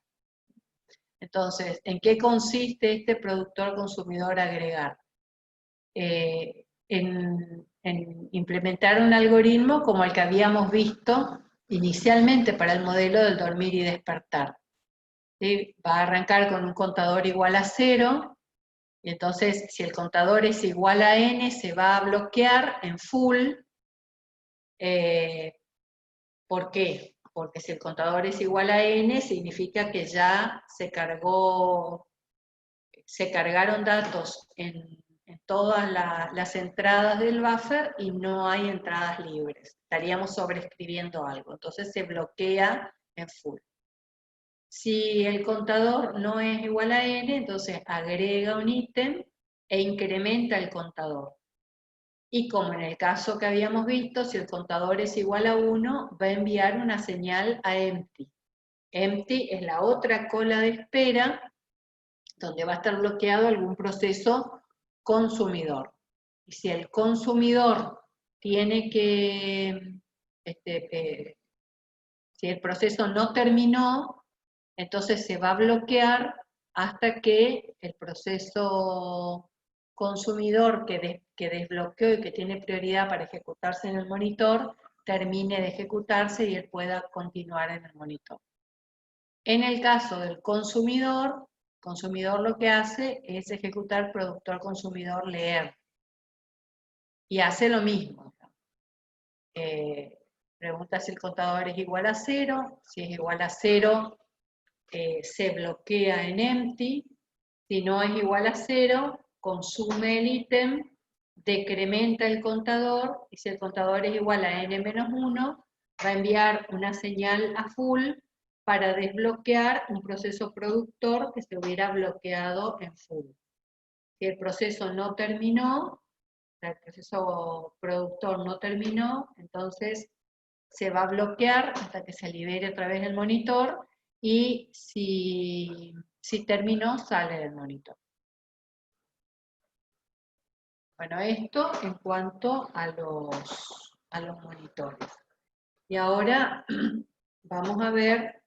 Entonces, ¿en qué consiste este productor-consumidor agregar? En implementar un algoritmo como el que habíamos visto inicialmente para el modelo del dormir y despertar. ¿Sí? Va a arrancar con un contador igual a 0, y entonces si el contador es igual a n, se va a bloquear en full. ¿Por qué? Porque si el contador es igual a n, significa que ya se cargaron datos en todas las entradas del buffer y no hay entradas libres. Estaríamos sobreescribiendo algo, entonces se bloquea en full. Si el contador no es igual a n, entonces agrega un ítem e incrementa el contador. Y como en el caso que habíamos visto, si el contador es igual a 1, va a enviar una señal a empty. Empty es la otra cola de espera donde va a estar bloqueado algún proceso consumidor. Y si el consumidor tiene que, si el proceso no terminó, entonces se va a bloquear hasta que el proceso consumidor que desbloqueó y que tiene prioridad para ejecutarse en el monitor, termine de ejecutarse y él pueda continuar en el monitor. En el caso del consumidor lo que hace es ejecutar productor-consumidor leer. Y hace lo mismo. Pregunta si el contador es igual a 0. Si es igual a 0, se bloquea en empty. Si no es igual a 0, consume el ítem, decrementa el contador, y si el contador es igual a n-1, va a enviar una señal a full para desbloquear un proceso productor que se hubiera bloqueado en full. Si el proceso no terminó, el proceso productor no terminó, entonces se va a bloquear hasta que se libere otra vez el monitor, y si terminó, sale del monitor. Bueno, esto en cuanto a los monitores. Y ahora vamos a ver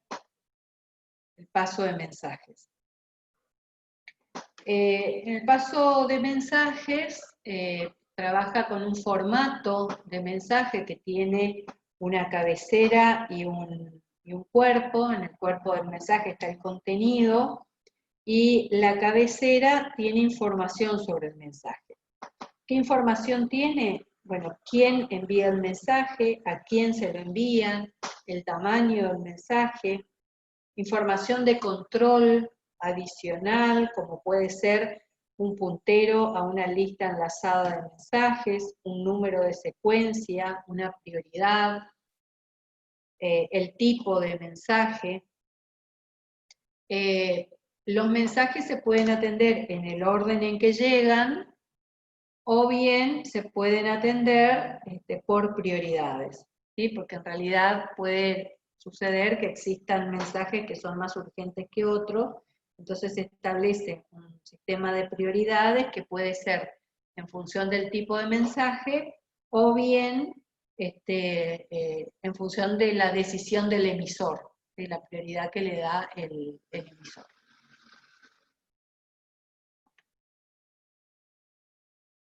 el paso de mensajes. El paso de mensajes trabaja con un formato de mensaje que tiene una cabecera y un cuerpo. En el cuerpo del mensaje está el contenido y la cabecera tiene información sobre el mensaje. ¿Qué información tiene? Bueno, quién envía el mensaje, a quién se lo envían, el tamaño del mensaje, información de control adicional, como puede ser un puntero a una lista enlazada de mensajes, un número de secuencia, una prioridad, el tipo de mensaje. Los mensajes se pueden atender en el orden en que llegan, o bien se pueden atender por prioridades, ¿sí? Porque en realidad puede suceder que existan mensajes que son más urgentes que otros, entonces se establece un sistema de prioridades que puede ser en función del tipo de mensaje, o bien en función de la decisión del emisor, de la prioridad que le da el emisor.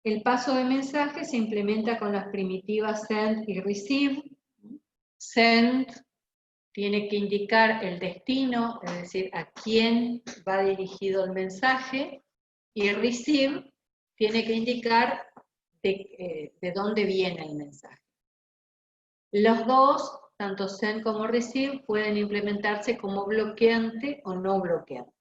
El paso de mensaje se implementa con las primitivas send y receive. Send tiene que indicar el destino, es decir, a quién va dirigido el mensaje, y receive tiene que indicar de dónde viene el mensaje. Los dos, tanto send como receive, pueden implementarse como bloqueante o no bloqueante.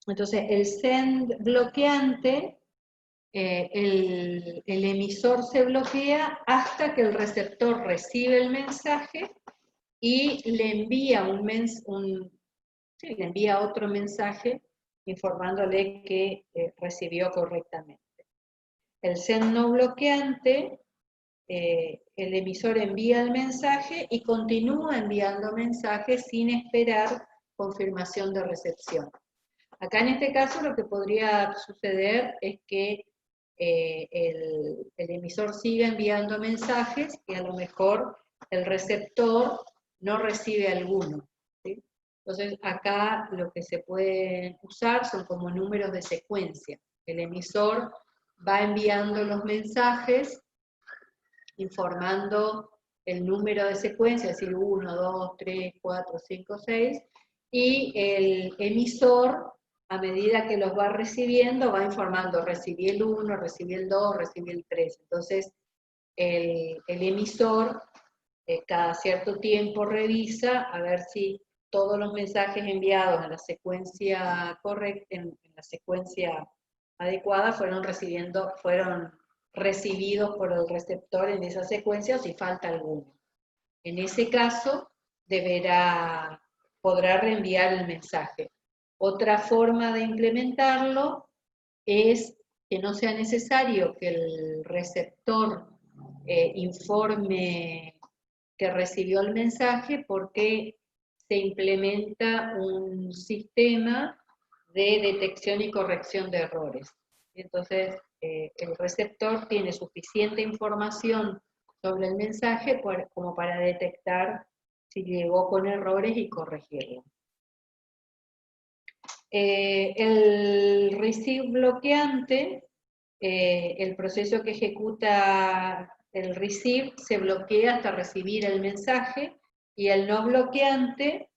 Entonces, el send bloqueante, el emisor se bloquea hasta que el receptor recibe el mensaje y le envía le envía otro mensaje informándole que recibió correctamente. El send no bloqueante, el emisor envía el mensaje y continúa enviando mensajes sin esperar confirmación de recepción. Acá en este caso lo que podría suceder es que el emisor siga enviando mensajes y a lo mejor el receptor no recibe alguno, ¿sí? Entonces acá lo que se puede usar son como números de secuencia. El emisor va enviando los mensajes informando el número de secuencia, es decir, 1, 2, 3, 4, 5, 6, y el emisor, a medida que los va recibiendo, va informando, recibí el 1, recibí el 2, recibí el 3. Entonces, el emisor cada cierto tiempo revisa a ver si todos los mensajes enviados en la secuencia correcta, en la secuencia adecuada, fueron recibidos por el receptor en esa secuencia, o si falta alguno. En ese caso, podrá reenviar el mensaje. Otra forma de implementarlo es que no sea necesario que el receptor informe que recibió el mensaje, porque se implementa un sistema de detección y corrección de errores. Entonces, el receptor tiene suficiente información sobre el mensaje como para detectar si llegó con errores y corregirlo. El receive bloqueante, el proceso que ejecuta el receive se bloquea hasta recibir el mensaje, y el no bloqueante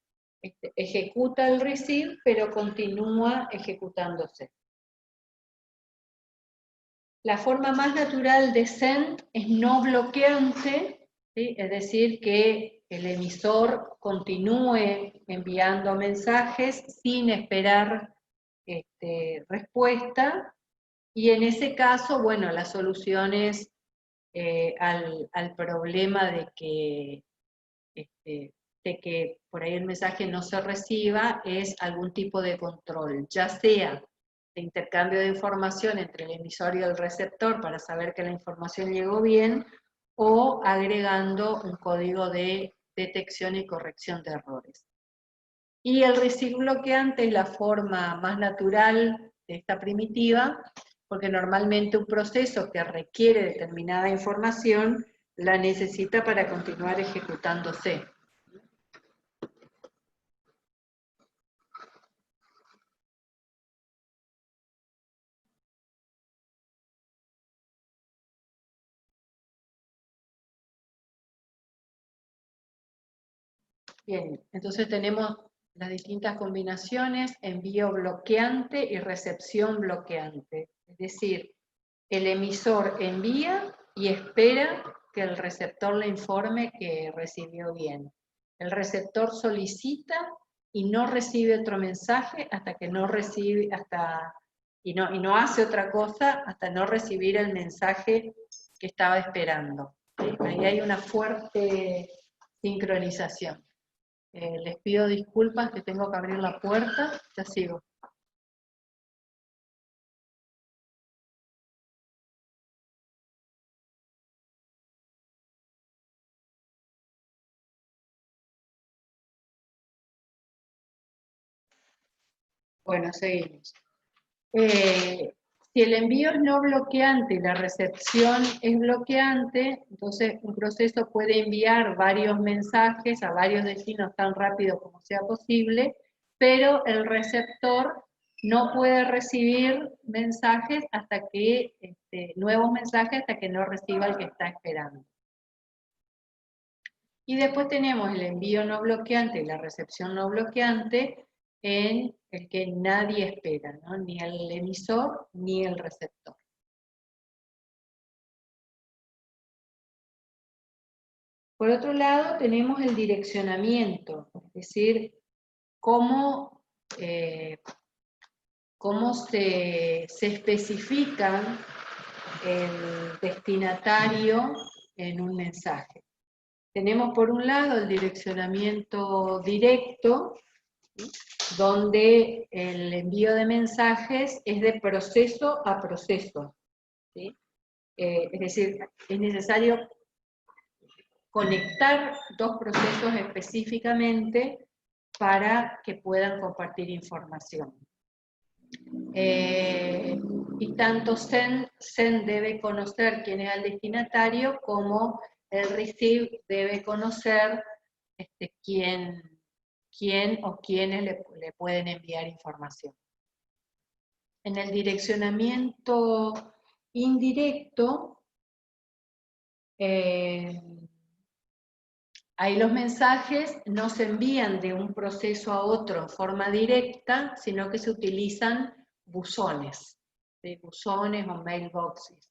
ejecuta el receive, pero continúa ejecutándose. La forma más natural de send es no bloqueante, ¿sí? Es decir, que el emisor continúe enviando mensajes sin esperar respuesta, y en ese caso, bueno, la solución es al problema de que por ahí el mensaje no se reciba, es algún tipo de control, ya sea de intercambio de información entre el emisor y el receptor para saber que la información llegó bien, o agregando un código de detección y corrección de errores. Y el receive bloqueante es la forma más natural de esta primitiva, porque normalmente un proceso que requiere determinada información la necesita para continuar ejecutándose. Bien, entonces tenemos las distintas combinaciones: envío bloqueante y recepción bloqueante. Es decir, el emisor envía y espera que el receptor le informe que recibió bien. El receptor solicita y no recibe otro mensaje hasta que no recibe, y no hace otra cosa hasta no recibir el mensaje que estaba esperando. Ahí hay una fuerte sincronización. Les pido disculpas que tengo que abrir la puerta, ya sigo. Bueno, seguimos. Si el envío es no bloqueante y la recepción es bloqueante, entonces un proceso puede enviar varios mensajes a varios destinos tan rápido como sea posible, pero el receptor no puede recibir mensajes hasta que, nuevos mensajes hasta que no reciba el que está esperando. Y después tenemos el envío no bloqueante y la recepción no bloqueante, en el que nadie espera, ¿no? Ni el emisor ni el receptor. Por otro lado, tenemos el direccionamiento, es decir, cómo se especifica el destinatario en un mensaje. Tenemos por un lado el direccionamiento directo, donde el envío de mensajes es de proceso a proceso, ¿sí? Es decir, es necesario conectar dos procesos específicamente para que puedan compartir información. Y tanto send debe conocer quién es el destinatario, como el receive debe conocer quién o quiénes le pueden enviar información. En el direccionamiento indirecto, ahí los mensajes no se envían de un proceso a otro en forma directa, sino que se utilizan buzones, ¿sí? Buzones o mailboxes.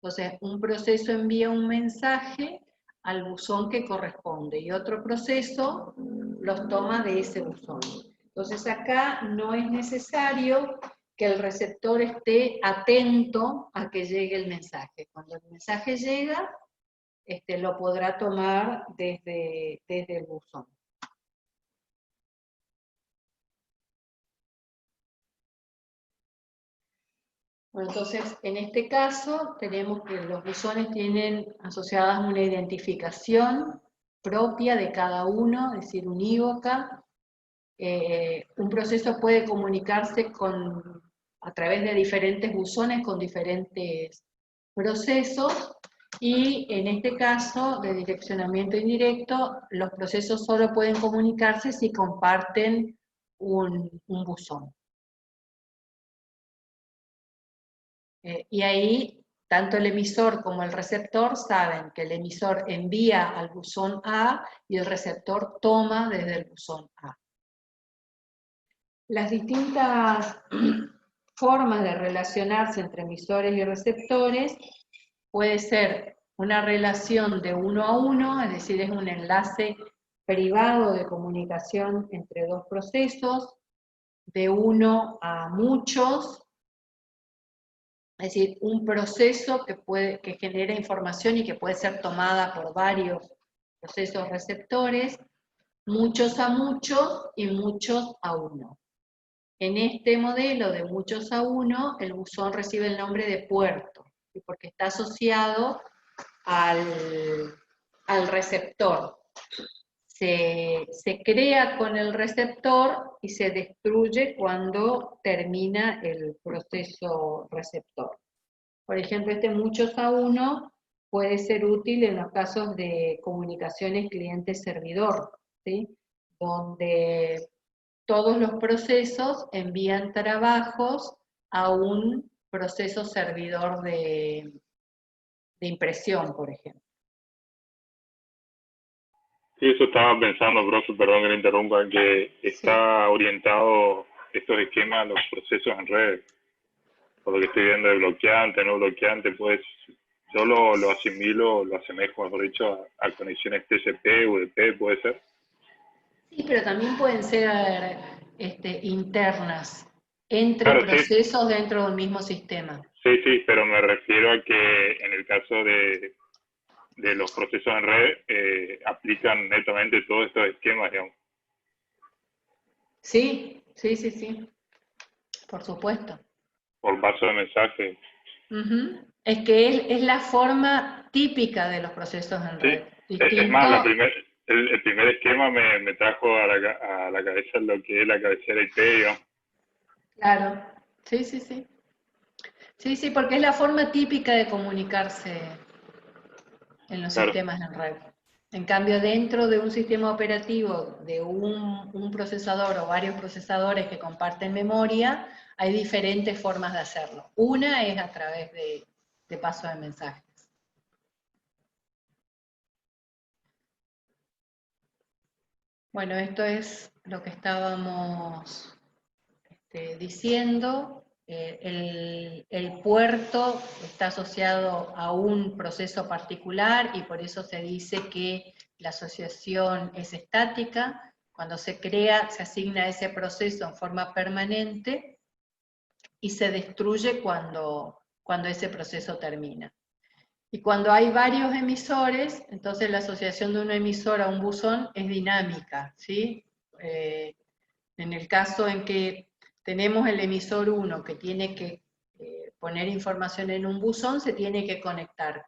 Entonces, un proceso envía un mensaje al buzón que corresponde y otro proceso los toma de ese buzón. Entonces, acá no es necesario que el receptor esté atento a que llegue el mensaje. Cuando el mensaje llega, lo podrá tomar desde el buzón. Bueno, entonces, en este caso, tenemos que los buzones tienen asociadas una identificación propia de cada uno, es decir, unívoca, un proceso puede comunicarse a través de diferentes buzones con diferentes procesos, y en este caso de direccionamiento indirecto, los procesos solo pueden comunicarse si comparten un buzón. Y ahí, tanto el emisor como el receptor saben que el emisor envía al buzón A y el receptor toma desde el buzón A. Las distintas formas de relacionarse entre emisores y receptores puede ser una relación de uno a uno, es decir, es un enlace privado de comunicación entre dos procesos, de uno a muchos, es decir, un proceso que genera información y que puede ser tomada por varios procesos receptores, muchos a muchos y muchos a uno. En este modelo de muchos a uno, el buzón recibe el nombre de puerto, porque está asociado al receptor. Se crea con el receptor y se destruye cuando termina el proceso receptor. Por ejemplo, este muchos a uno puede ser útil en los casos de comunicaciones cliente-servidor, ¿sí? Donde todos los procesos envían trabajos a un proceso servidor de impresión, por ejemplo. Sí, eso estaba pensando, profe, perdón que le interrumpa, que está orientado estos esquemas a los procesos en red. Por lo que estoy viendo de bloqueante, no bloqueante, pues yo lo asimilo, lo asemejo, mejor dicho, a conexiones TCP, UDP, ¿puede ser? Sí, pero también pueden ser internas, entre Claro, procesos dentro del mismo sistema. Sí, sí, pero me refiero a que en el caso de los procesos en red aplican netamente todos estos esquemas, digamos. Sí, sí, sí, sí, por supuesto. Por paso de mensaje. Es que es la forma típica de los procesos en red. Sí, es más, el primer esquema me trajo a la cabeza lo que es la cabecera IP, digamos. Claro, sí, sí, sí. Sí, sí, porque es la forma típica de comunicarse en los sistemas en red. En cambio, dentro de un sistema operativo, de un procesador o varios procesadores que comparten memoria, hay diferentes formas de hacerlo. Una es a través de paso de mensajes. Bueno, esto es lo que estábamos diciendo. El puerto está asociado a un proceso particular y por eso se dice que la asociación es estática. Cuando se crea, se asigna ese proceso en forma permanente y se destruye cuando ese proceso termina. Y cuando hay varios emisores, entonces la asociación de un emisor a un buzón es dinámica, ¿sí? En el caso en que tenemos el emisor 1 que tiene que poner información en un buzón, se tiene que conectar.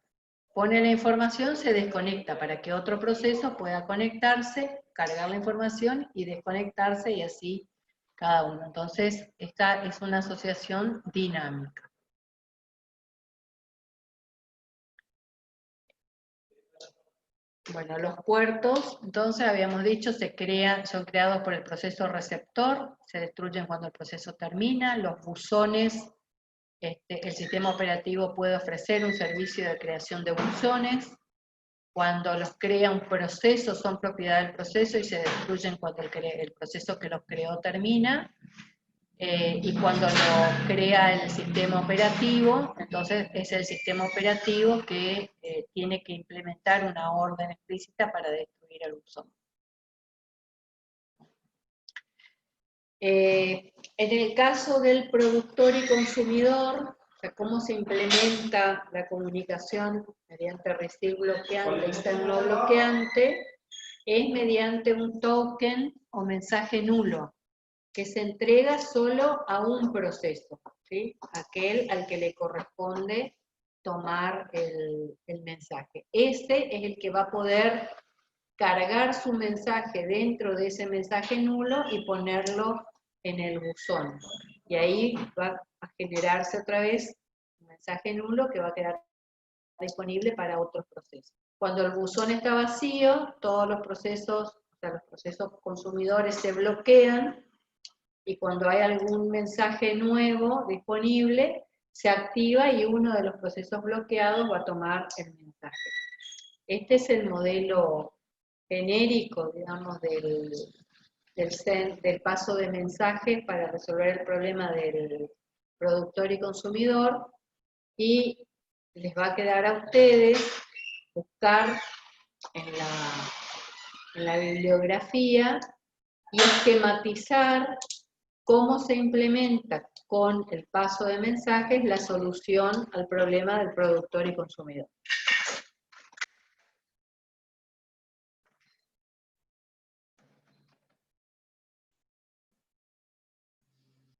Pone la información, se desconecta para que otro proceso pueda conectarse, cargar la información y desconectarse y así cada uno. Entonces, esta es una asociación dinámica. Bueno, los puertos, entonces habíamos dicho, son creados por el proceso receptor, se destruyen cuando el proceso termina. Los buzones, el sistema operativo puede ofrecer un servicio de creación de buzones. Cuando los crea un proceso, son propiedad del proceso y se destruyen cuando el proceso que los creó termina. Y cuando lo crea el sistema operativo, entonces es el sistema operativo que tiene que implementar una orden explícita para destruir el buzón. En el caso del productor y consumidor, o sea, cómo se implementa la comunicación mediante receive bloqueante y send no bloqueante, es mediante un token o mensaje nulo, que se entrega solo a un proceso, ¿sí? Aquel al que le corresponde tomar el mensaje. Ese es el que va a poder cargar su mensaje dentro de ese mensaje nulo y ponerlo en el buzón. Y ahí va a generarse otra vez un mensaje nulo que va a quedar disponible para otros procesos. Cuando el buzón está vacío, todos los procesos, o sea, los procesos consumidores se bloquean, y cuando hay algún mensaje nuevo disponible, se activa y uno de los procesos bloqueados va a tomar el mensaje. Este es el modelo genérico, digamos, del paso de mensajes para resolver el problema del productor y consumidor, y les va a quedar a ustedes buscar en la bibliografía y esquematizar cómo se implementa con el paso de mensajes la solución al problema del productor y consumidor.